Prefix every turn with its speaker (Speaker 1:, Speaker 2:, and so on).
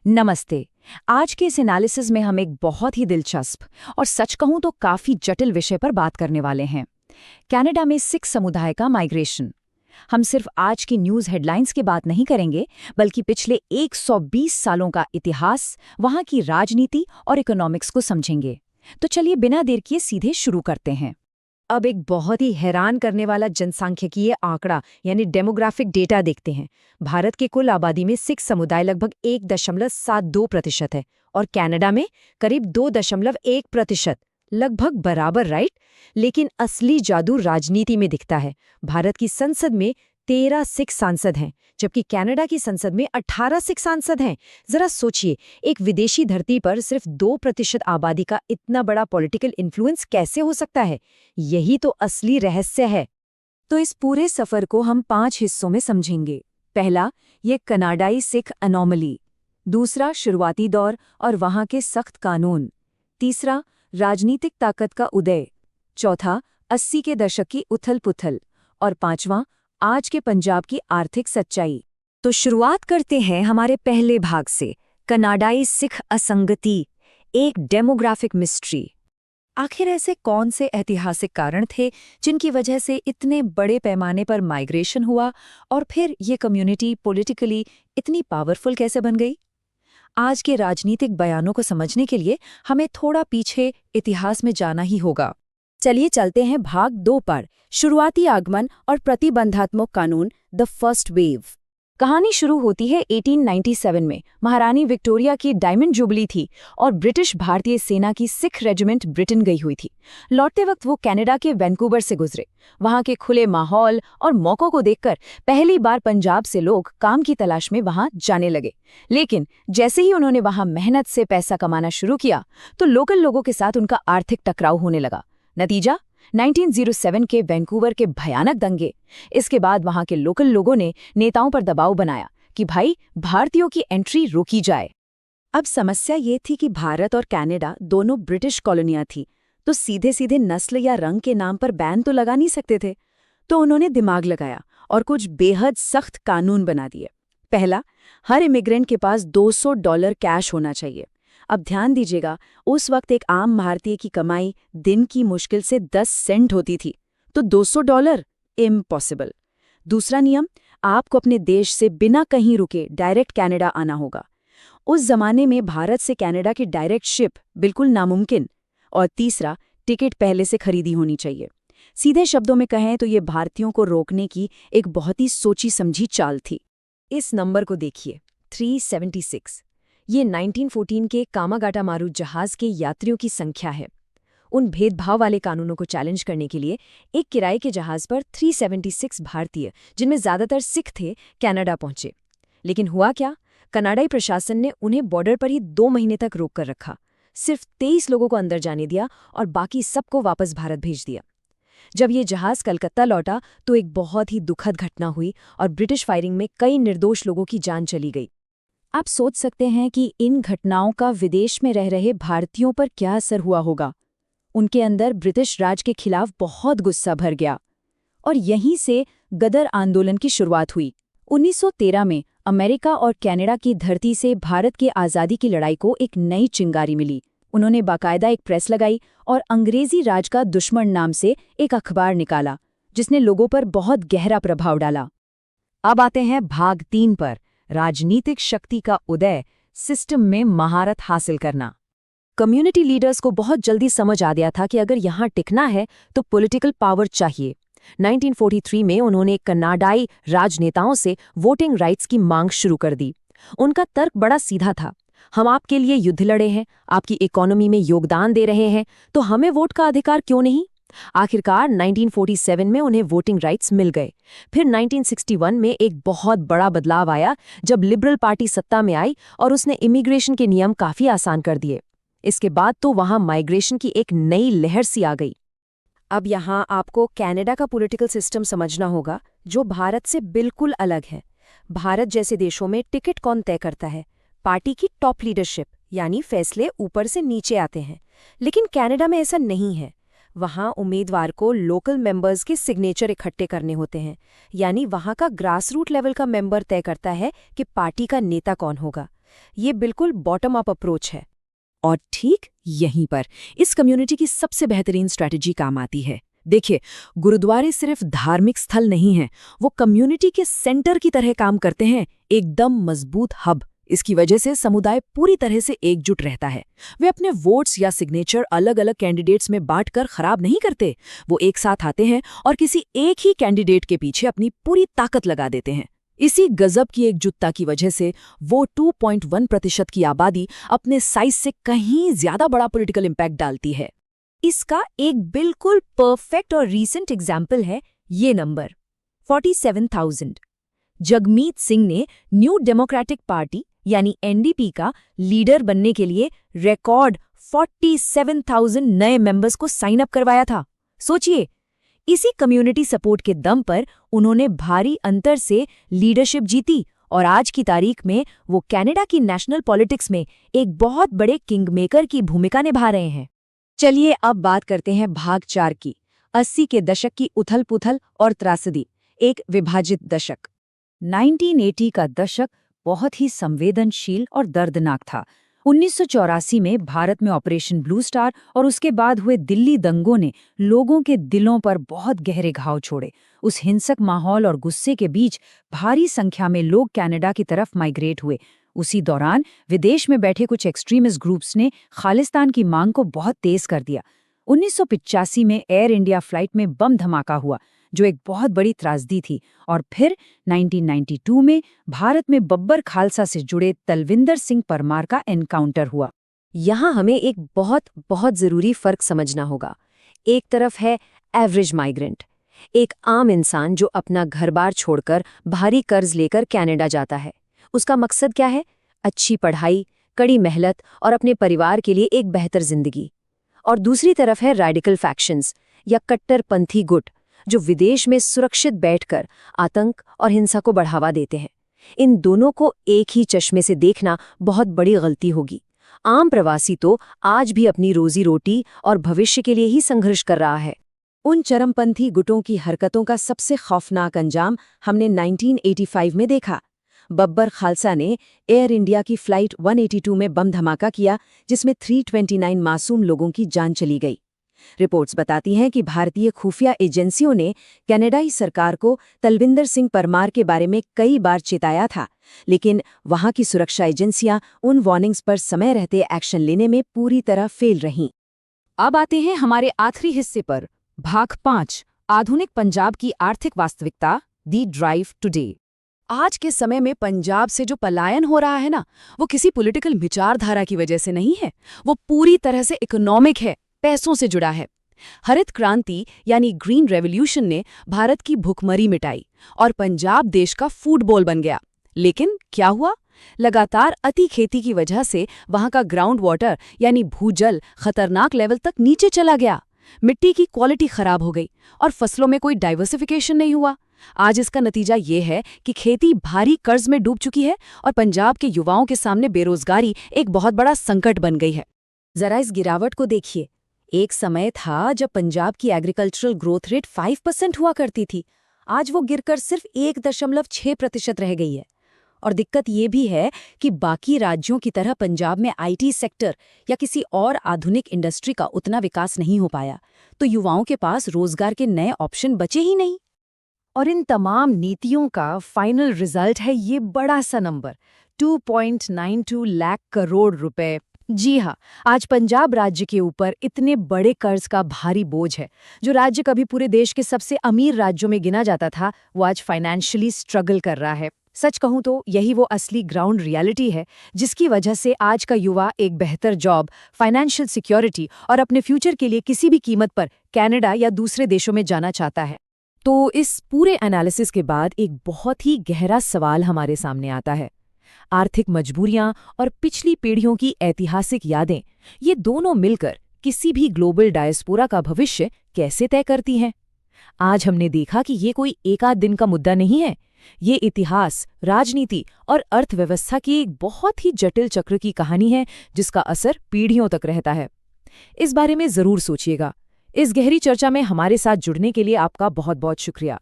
Speaker 1: नमस्ते। आज के इस एनालिसिस में हम एक बहुत ही दिलचस्प और सच कहूं तो काफी जटिल विषय पर बात करने वाले हैं। कनाडा में सिख समुदाय का माइग्रेशन। हम सिर्फ आज की न्यूज़ हेडलाइंस की बात नहीं करेंगे, बल्कि पिछले 120 सालों का इतिहास, वहां की राजनीति और इकोनॉमिक्स को समझेंगे। तो चलिए बिना देर किए सीधे शुरू करते हैं।
Speaker 2: अब एक बहुत ही हैरान करने वाला जनसांख्यिकीय आंकड़ा यानी डेमोग्राफिक डेटा देखते हैं। भारत के कुल आबादी में सिख समुदाय लगभग 1.72% है और कनाडा में करीब 2.1%, लगभग बराबर, राइट। लेकिन असली जादू राजनीति में दिखता है। भारत की संसद में 13 सिख सांसद हैं, जबकि कनाडा की संसद में 18 सिख सांसद हैं। जरा सोचिए, एक विदेशी धरती पर सिर्फ 2% आबादी का इतना बड़ा पॉलिटिकल इन्फ्लुएंस कैसे हो सकता है? यही तो असली रहस्य है।
Speaker 1: तो इस पूरे सफर को हम 5 हिस्सों में समझेंगे। पहला, ये कनाडाई सिख अनोमली। दूसरा, शुरुआती दौर और वहां के सख्त कानून। तीसरा, राजनीतिक ताकत का उदय। चौथा, 80 के दशक की उथल-पुथल। और पांचवां, आज के पंजाब की आर्थिक सच्चाई। तो शुरुआत करते हैं हमारे पहले भाग से, कनाडाई सिख असंगति, एक डेमोग्राफिक मिस्ट्री। आखिर ऐसे कौन से ऐतिहासिक कारण थे जिनकी वजह से इतने बड़े पैमाने पर माइग्रेशन हुआ और फिर ये कम्युनिटी पॉलिटिकली इतनी पावरफुल कैसे बन गई? आज के राजनीतिक बयानों को समझने के लिए हमें थोड़ा पीछे इतिहास में जाना ही होगा।
Speaker 2: चलिए चलते हैं भाग 2 पर, शुरुआती आगमन और प्रतिबंधात्मक कानून, द फर्स्ट वेव।
Speaker 1: कहानी शुरू होती है 1897 में। महारानी विक्टोरिया की डायमंड जुबली थी और ब्रिटिश भारतीय सेना की सिख रेजिमेंट ब्रिटेन गई हुई थी। लौटते वक्त वो कनाडा के वैंकूवर से गुजरे। वहां के खुले माहौल और मौकों को देखकर पहली बार पंजाब से लोग काम की तलाश में वहां जाने लगे। लेकिन जैसे ही उन्होंने वहां मेहनत से पैसा कमाना शुरू किया, तो लोकल लोगों के साथ उनका आर्थिक टकराव होने लगा। नतीजा, 1907 के वैंकूवर के भयानक दंगे। इसके बाद वहां के लोकल लोगों ने नेताओं पर दबाव बनाया कि भाई भारतीयों की एंट्री रोकी जाए।
Speaker 2: अब समस्या ये थी कि भारत और कनाडा दोनों ब्रिटिश कॉलोनियां थी, तो सीधे सीधे नस्ल या रंग के नाम पर बैन तो लगा नहीं सकते थे। तो उन्होंने दिमाग लगाया और कुछ बेहद सख्त कानून बना दिए। पहला, हर इमिग्रेंट के पास $200 कैश होना चाहिए। अब ध्यान दीजिएगा, उस वक्त एक आम भारतीय की कमाई दिन की मुश्किल से 10 सेंट होती थी, तो $200 इम्पॉसिबल। दूसरा नियम, आपको अपने देश से बिना कहीं रुके डायरेक्ट कनाडा आना होगा। उस जमाने में भारत से कनाडा की डायरेक्ट शिप बिल्कुल नामुमकिन। और तीसरा, टिकट पहले से खरीदी होनी चाहिए। सीधे शब्दों में कहें तो ये भारतीयों को रोकने की एक बहुत ही सोची समझी चाल थी। इस नंबर को देखिए, 376। ये 1914 के कामागाटा मारू जहाज के यात्रियों की संख्या है। उन भेदभाव वाले कानूनों को चैलेंज करने के लिए एक किराए के जहाज पर 376 भारतीय, जिनमें ज्यादातर सिख थे, कनाडा पहुंचे। लेकिन हुआ क्या? कनाडाई प्रशासन ने उन्हें बॉर्डर पर ही 2 महीने तक रोक कर रखा। सिर्फ 23 लोगों को अंदर जाने दिया और बाकी सबको वापस भारत भेज दिया। जब ये जहाज कलकत्ता लौटा तो एक बहुत ही दुखद घटना हुई और ब्रिटिश फायरिंग में कई निर्दोष लोगों की जान चली गई। आप सोच सकते हैं कि इन घटनाओं का विदेश में रह रहे भारतीयों पर क्या असर हुआ होगा। उनके अंदर ब्रिटिश राज के खिलाफ बहुत गुस्सा भर गया और यहीं से गदर आंदोलन की शुरुआत हुई। 1913 में अमेरिका और कनाडा की धरती से भारत की आज़ादी की लड़ाई को एक नई चिंगारी मिली। उन्होंने बाकायदा एक प्रेस लगाई और अंग्रेजी राज का दुश्मन नाम से एक अखबार निकाला, जिसने लोगों पर बहुत गहरा प्रभाव डाला। अब आते हैं भाग 3 पर, राजनीतिक शक्ति का उदय, सिस्टम में महारत हासिल करना। कम्युनिटी लीडर्स को बहुत जल्दी समझ आ गया था कि अगर यहाँ टिकना है तो पॉलिटिकल पावर चाहिए। 1943 में उन्होंने कनाडाई राजनेताओं से वोटिंग राइट्स की मांग शुरू कर दी। उनका तर्क बड़ा सीधा था, हम आपके लिए युद्ध लड़े हैं, आपकी इकोनॉमी में योगदान दे रहे हैं, तो हमें वोट का अधिकार क्यों नहीं? आखिरकार 1947 में उन्हें वोटिंग राइट्स मिल गए। फिर 1961 में एक बहुत बड़ा बदलाव आया जब लिबरल पार्टी सत्ता में आई और उसने इमिग्रेशन के नियम काफी आसान कर दिए। इसके बाद तो वहां माइग्रेशन की एक नई लहर सी आ गई। अब यहाँ आपको कनाडा का पॉलिटिकल सिस्टम समझना होगा, जो भारत से बिल्कुल अलग है। भारत जैसे देशों में टिकट कौन तय करता है? पार्टी की टॉप लीडरशिप, यानी फैसले ऊपर से नीचे आते हैं। लेकिन कनाडा में ऐसा नहीं है। वहाँ उम्मीदवार को लोकल मेंबर्स के सिग्नेचर इकट्ठे करने होते हैं, यानी वहाँ का ग्रासरूट लेवल का मेंबर तय करता है कि पार्टी का नेता कौन होगा। ये बिल्कुल बॉटम अप अप्रोच है। और ठीक यहीं पर इस कम्युनिटी की सबसे बेहतरीन स्ट्रैटेजी काम आती है। देखिए, गुरुद्वारे सिर्फ धार्मिक स्थल नहीं हैं, वो कम्युनिटी के सेंटर की तरह काम करते हैं, एकदम मजबूत हब। इसकी वजह से समुदाय पूरी तरह से एकजुट रहता है। वे अपने वोट्स या सिग्नेचर अलग अलग कैंडिडेट्स में बांटकर खराब नहीं करते। वो एक साथ आते हैं और किसी एक ही कैंडिडेट के पीछे अपनी पूरी ताकत लगा देते हैं। इसी गजब की एकजुटता की वजह से वो 2.1% की आबादी अपने साइज से कहीं ज्यादा बड़ा पॉलिटिकल इम्पैक्ट डालती है।
Speaker 1: इसका एक बिल्कुल परफेक्ट और रीसेंट एग्जाम्पल है ये नंबर 47,000। जगमीत सिंह ने न्यू डेमोक्रेटिक पार्टी यानी एनडीपी का लीडर बनने के लिए रिकॉर्ड 47,000 नए मेंबर्स को साइन अप करवाया था। सोचिए, इसी कम्युनिटी सपोर्ट के दम पर उन्होंने भारी अंतर से लीडरशिप जीती और आज की तारीख में वो कनाडा की नेशनल पॉलिटिक्स में एक बहुत बड़े किंगमेकर की भूमिका निभा रहे हैं। चलिए अब बात करते हैं भाग 4 की, 80 के दशक की उथल-पुथल और त्रासदी, एक विभाजित दशक। 1980 का दशक बहुत ही संवेदनशील और दर्दनाक था। 1984 में भारत में ऑपरेशन ब्लू स्टार और उसके बाद हुए दिल्ली दंगों ने लोगों के दिलों पर बहुत गहरे घाव छोड़े। उस हिंसक माहौल और गुस्से के बीच भारी संख्या में लोग कनाडा की तरफ माइग्रेट हुए। उसी दौरान विदेश में बैठे कुछ एक्सट्रीमिस्ट ग्रुप्स ने खालिस्तान की मांग को बहुत तेज कर दिया। 1985 में एयर इंडिया फ्लाइट में बम धमाका हुआ, जो एक बहुत बड़ी त्रासदी थी। और फिर 1992 में भारत में बब्बर खालसा से जुड़े तलविंदर सिंह परमार का एनकाउंटर हुआ। यहाँ हमें एक बहुत ज़रूरी फ़र्क समझना होगा। एक तरफ है एवरेज माइग्रेंट, एक आम इंसान जो अपना घर-बार छोड़कर भारी कर्ज लेकर कनाडा जाता है। उसका मकसद क्या है? अच्छी पढ़ाई, कड़ी मेहनत और अपने परिवार के लिए एक बेहतर जिंदगी। और दूसरी तरफ है रेडिकल फैक्शंस या कट्टरपंथी गुट, जो विदेश में सुरक्षित बैठकर आतंक और हिंसा को बढ़ावा देते हैं। इन दोनों को एक ही चश्मे से देखना बहुत बड़ी गलती होगी। आम प्रवासी तो आज भी अपनी रोजी रोटी और भविष्य के लिए ही संघर्ष कर रहा है।
Speaker 2: उन चरमपंथी गुटों की हरकतों का सबसे खौफनाक अंजाम हमने 1985 में देखा। बब्बर खालसा ने एयर इंडिया की फ्लाइट 182 में बम धमाका किया, जिसमें 329 मासूम लोगों की जान चली गई। रिपोर्ट्स बताती हैं कि भारतीय खुफिया एजेंसियों ने कनाडाई सरकार को तलविंदर सिंह परमार के बारे में कई बार चेताया था, लेकिन वहां की सुरक्षा एजेंसियां उन वार्निंग्स पर समय रहते एक्शन लेने में पूरी तरह फेल रहीं। अब आते हैं हमारे आखिरी हिस्से पर, भाग 5, आधुनिक पंजाब की आर्थिक वास्तविकता, दी ड्राइव टुडे। आज के समय में पंजाब से जो पलायन हो रहा है ना, वो किसी पॉलिटिकल विचारधारा की वजह से नहीं है, वो पूरी तरह से इकोनॉमिक है, पैसों से जुड़ा है। हरित क्रांति यानी ग्रीन रेवोल्यूशन ने भारत की भुखमरी मिटाई और पंजाब देश का फूड बॉल बन गया। लेकिन क्या हुआ? लगातार अति खेती की वजह से वहां का ग्राउंड वाटर यानी भूजल खतरनाक लेवल तक नीचे चला गया। मिट्टी की क्वालिटी खराब हो गई और फसलों में कोई डाइवर्सिफिकेशन नहीं हुआ। आज इसका नतीजा ये है कि खेती भारी कर्ज में डूब चुकी है और पंजाब के युवाओं के सामने बेरोजगारी एक बहुत बड़ा संकट बन गई है। जरा इस गिरावट को देखिए। एक समय था जब पंजाब की एग्रीकल्चरल ग्रोथ रेट 5% हुआ करती थी। आज वो गिरकर सिर्फ 1.6% रह गई है। और दिक्कत ये भी है कि बाकी राज्यों की तरह पंजाब में आईटी सेक्टर या किसी और आधुनिक इंडस्ट्री का उतना विकास नहीं हो पाया, तो युवाओं के पास रोजगार के नए ऑप्शन बचे ही नहीं। और इन तमाम नीतियों का फाइनल रिजल्ट है ये बड़ा सा नंबर, 2.92 लाख करोड़ रुपए। जी हाँ, आज पंजाब राज्य के ऊपर इतने बड़े कर्ज का भारी बोझ है। जो राज्य कभी पूरे देश के सबसे अमीर राज्यों में गिना जाता था, वो आज फाइनेंशियली स्ट्रगल कर रहा है। सच कहूं तो यही वो असली ग्राउंड रियलिटी है, जिसकी वजह से आज का युवा एक बेहतर जॉब, फाइनेंशियल सिक्योरिटी और अपने फ्यूचर के लिए किसी भी कीमत पर कनाडा या दूसरे देशों में जाना चाहता है। तो इस पूरे एनालिसिस के बाद एक बहुत ही गहरा सवाल हमारे सामने आता है। आर्थिक मजबूरियां और पिछली पीढ़ियों की ऐतिहासिक यादें, ये दोनों मिलकर किसी भी ग्लोबल डायस्पोरा का भविष्य कैसे तय करती हैं? आज हमने देखा कि ये कोई एक आध दिन का मुद्दा नहीं है। ये इतिहास, राजनीति और अर्थव्यवस्था की एक बहुत ही जटिल चक्र की कहानी है, जिसका असर पीढ़ियों तक रहता है। इस बारे में जरूर सोचिएगा। इस गहरी चर्चा में हमारे साथ जुड़ने के लिए आपका बहुत बहुत शुक्रिया।